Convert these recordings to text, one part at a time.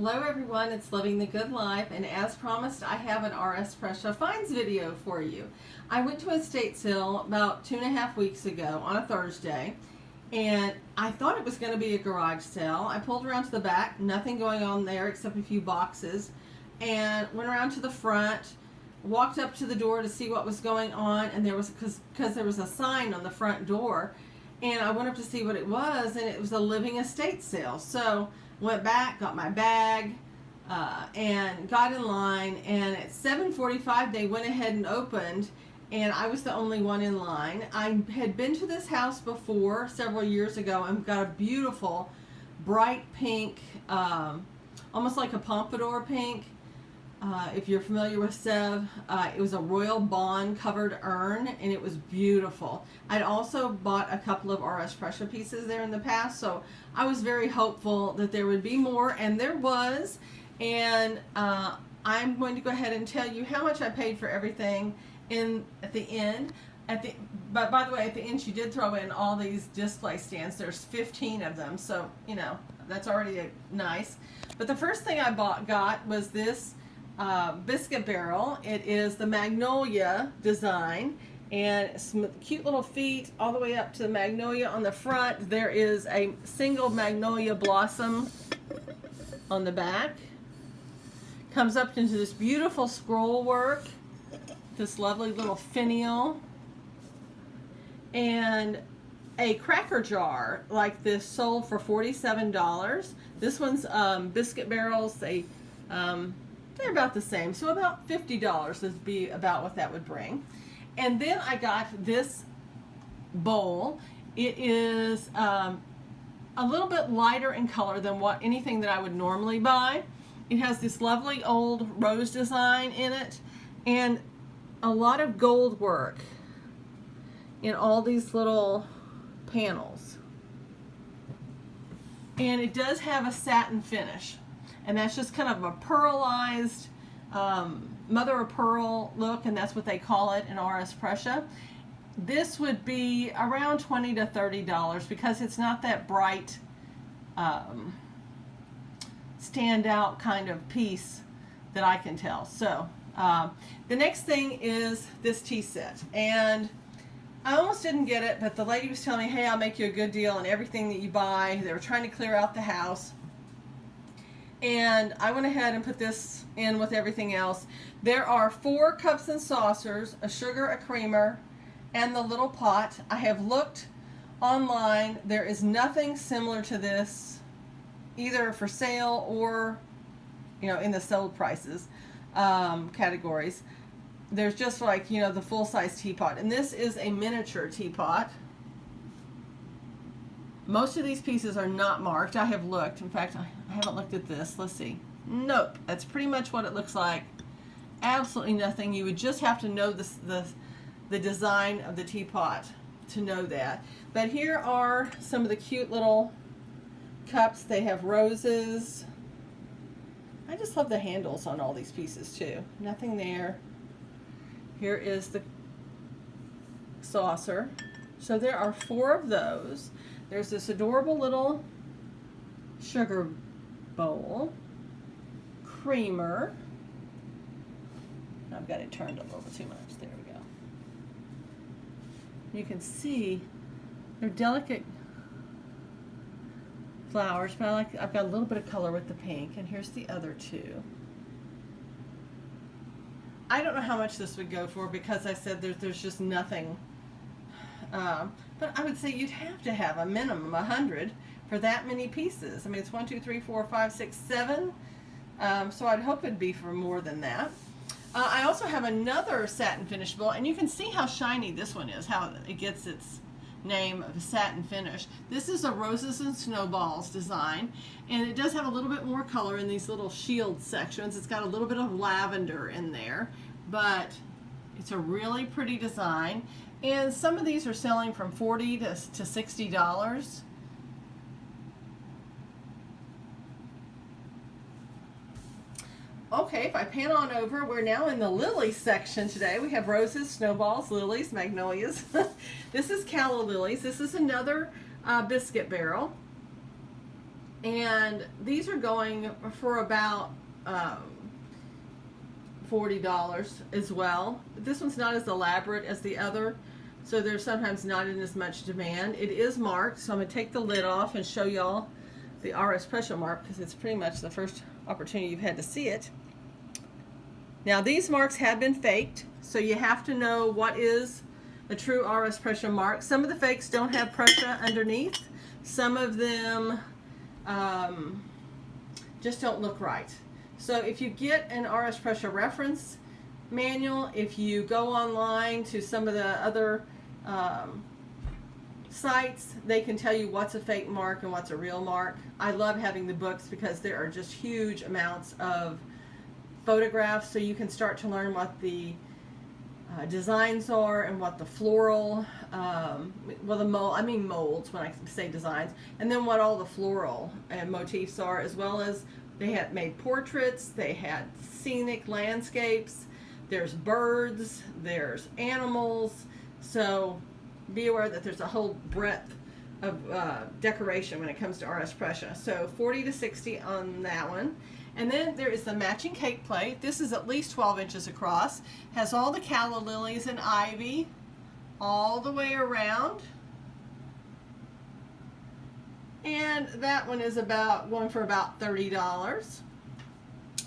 Hello everyone, it's Living the Good Life, and as promised I have an RS Prussia finds video for you. I went to a estate sale about 2.5 weeks ago on a Thursday, and I thought it was going to be a garage sale. I pulled around to the back, nothing going on there except a few boxes, and went around to the front, walked up to the door to see what was going on, and there was, because there was a sign on the front door, and I went up to see what it was, and it was a living estate sale. So went back, got my bag, and got in line, and at 7:45 they went ahead and opened, and I was the only one in line. I had been to this house before several years ago and got a beautiful bright pink, almost like a pompadour pink. If you're familiar with Sev, it was a royal bond covered urn, and it was beautiful. I'd also bought a couple of RS Prussia pieces there in the past, so I was very hopeful that there would be more, and there was. And I'm going to go ahead and tell you how much I paid for everything at the end. But by the way, at the end she did throw in all these display stands. There's 15 of them, so you know that's already nice. But the first thing I got was this biscuit barrel. It is the magnolia design, and some cute little feet all the way up to the magnolia on the front. There is a single magnolia blossom on the back. Comes up into this beautiful scroll work, this lovely little finial, and a cracker jar like this sold for $47. This one's biscuit barrels. They're about the same, so about $50 would be about what that would bring. And then I got this bowl. It is a little bit lighter in color than anything that I would normally buy. It has this lovely old rose design in it, and a lot of gold work in all these little panels. And it does have a satin finish. And that's just kind of a pearlized mother of pearl look, and that's what they call it in RS Prussia. This would be around $20 to $30 because it's not that bright standout kind of piece that I can tell. So the next thing is this tea set, and I almost didn't get it, but the lady was telling me, hey, I'll make you a good deal on everything that you buy. They were trying to clear out the house. And I went ahead and put this in with everything else. There are 4 cups and saucers, a sugar, a creamer, and the little pot. I have looked online. There is nothing similar to this, either for sale or, you know, in the sold prices categories. There's just like, you know, the full-size teapot. And this is a miniature teapot. Most of these pieces are not marked. I have looked. In fact, I haven't looked at this. Let's see. Nope. That's pretty much what it looks like. Absolutely nothing. You would just have to know the design of the teapot to know that. But here are some of the cute little cups. They have roses. I just love the handles on all these pieces too. Nothing there. Here is the saucer. So there are 4 of those. There's this adorable little sugar bowl, creamer. I've got it turned a little bit too much. There we go. You can see they're delicate flowers, but I've got a little bit of color with the pink, and here's the other 2. I don't know how much this would go for because I said there's just nothing. But I would say you'd have to have a minimum of 100 for that many pieces. I mean, it's 1, 2, 3, 4, 5, 6, 7. So I'd hope it'd be for more than that. I also have another satin finish bowl, and you can see how shiny this one is, how it gets its name of a satin finish. This is a roses and snowballs design, and it does have a little bit more color in these little shield sections. It's got a little bit of lavender in there, but it's a really pretty design. And some of these are selling from $40 to $60. Okay, if I pan on over, we're now in the lily section today. We have roses, snowballs, lilies, magnolias. This is calla lilies. This is another biscuit barrel. And these are going for about $40 as well. This one's not as elaborate as the other, so they're sometimes not in as much demand. It is marked, so I'm going to take the lid off and show y'all the RS Prussia mark, because it's pretty much the first opportunity you've had to see it. Now these marks have been faked, so you have to know what is a true RS Prussia mark. Some of the fakes don't have Prussia underneath. Some of them just don't look right. So if you get an RS Prussia reference manual, if you go online to some of the other sites, they can tell you what's a fake mark and what's a real mark. I love having the books because there are just huge amounts of photographs, so you can start to learn what the designs are and what the floral, well, the mold, I mean molds when I say designs, and then what all the floral motifs are, as well as they had made portraits, they had scenic landscapes, there's birds, there's animals, so be aware that there's a whole breadth of decoration when it comes to RS Prussia. So 40 to 60 on that one. And then there is the matching cake plate. This is at least 12 inches across. Has all the calla lilies and ivy all the way around. And that one is going for about $30.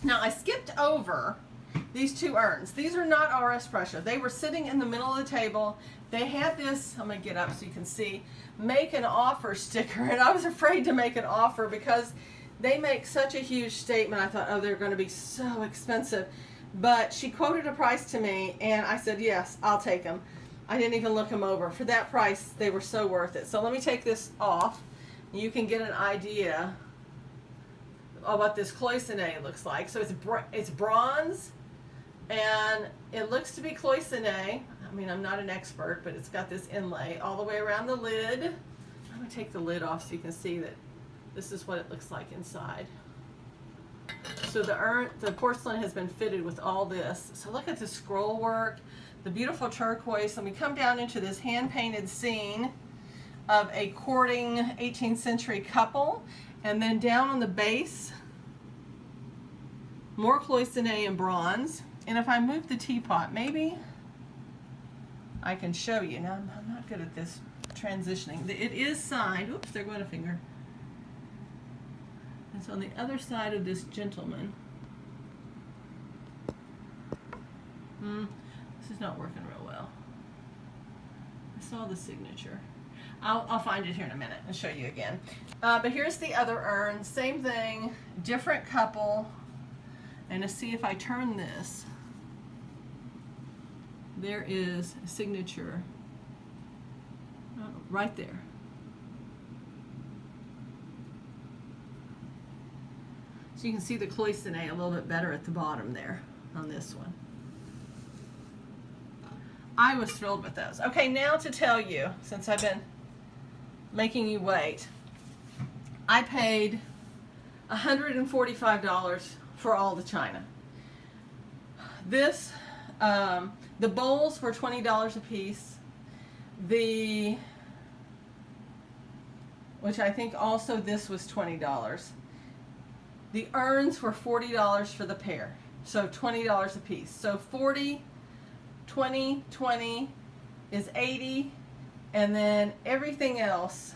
Now I skipped over these two urns. These are not RS Prussia. They were sitting in the middle of the table. They had this, I'm going to get up so you can see, make an offer sticker, and I was afraid to make an offer because they make such a huge statement. I thought, oh, they're going to be so expensive. But she quoted a price to me, and I said, yes, I'll take them. I didn't even look them over. For that price, they were so worth it. So let me take this off. You can get an idea of what this cloisonne looks like. So it's bronze, and it looks to be cloisonne. I mean, I'm not an expert, but it's got this inlay all the way around the lid. I'm going to take the lid off so you can see that this is what it looks like inside. So the porcelain has been fitted with all this. So look at the scroll work, the beautiful turquoise. And we come down into this hand-painted scene of a courting 18th century couple. And then down on the base, more cloisonne and bronze. And if I move the teapot, maybe I can show you. Now, I'm not good at this transitioning. It is signed. Oops, there went a finger. It's on the other side of this gentleman. This is not working real well. I saw the signature. I'll find it here in a minute and show you again. But here's the other urn. Same thing, different couple. And to see if I turn this, there is a signature right there. So you can see the cloisonne a little bit better at the bottom there on this one. I was thrilled with those. Okay, now to tell you, since I've been making you wait, I paid $145 for all the china. This, the bowls were $20 a piece. Which I think also this was $20. The urns were $40 for the pair, so $20 a piece. So 40, 20, 20 is 80, and then everything else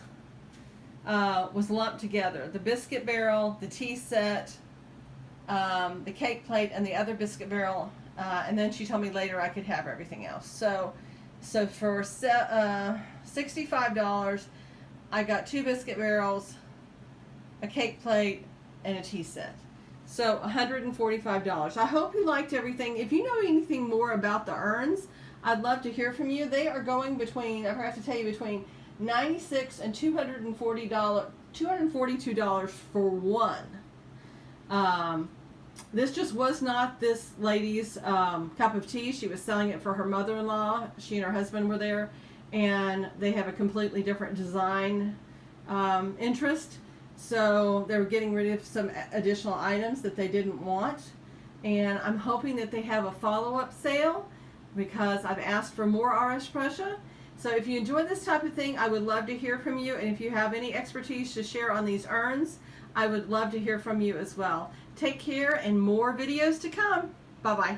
was lumped together. The biscuit barrel, the tea set, the cake plate, and the other biscuit barrel, and then she told me later I could have everything else. So for $65, I got 2 biscuit barrels, a cake plate, and a tea set. So $145. I hope you liked everything. If you know anything more about the urns, I'd love to hear from you. They are going between, I forgot to tell you, between $96 and $242 for one. This just was not this lady's cup of tea. She was selling it for her mother-in-law. She and her husband were there, and they have a completely different design interest. So they were getting rid of some additional items that they didn't want. And I'm hoping that they have a follow-up sale because I've asked for more RS Prussia. So if you enjoy this type of thing, I would love to hear from you. And if you have any expertise to share on these urns, I would love to hear from you as well. Take care, and more videos to come. Bye-bye.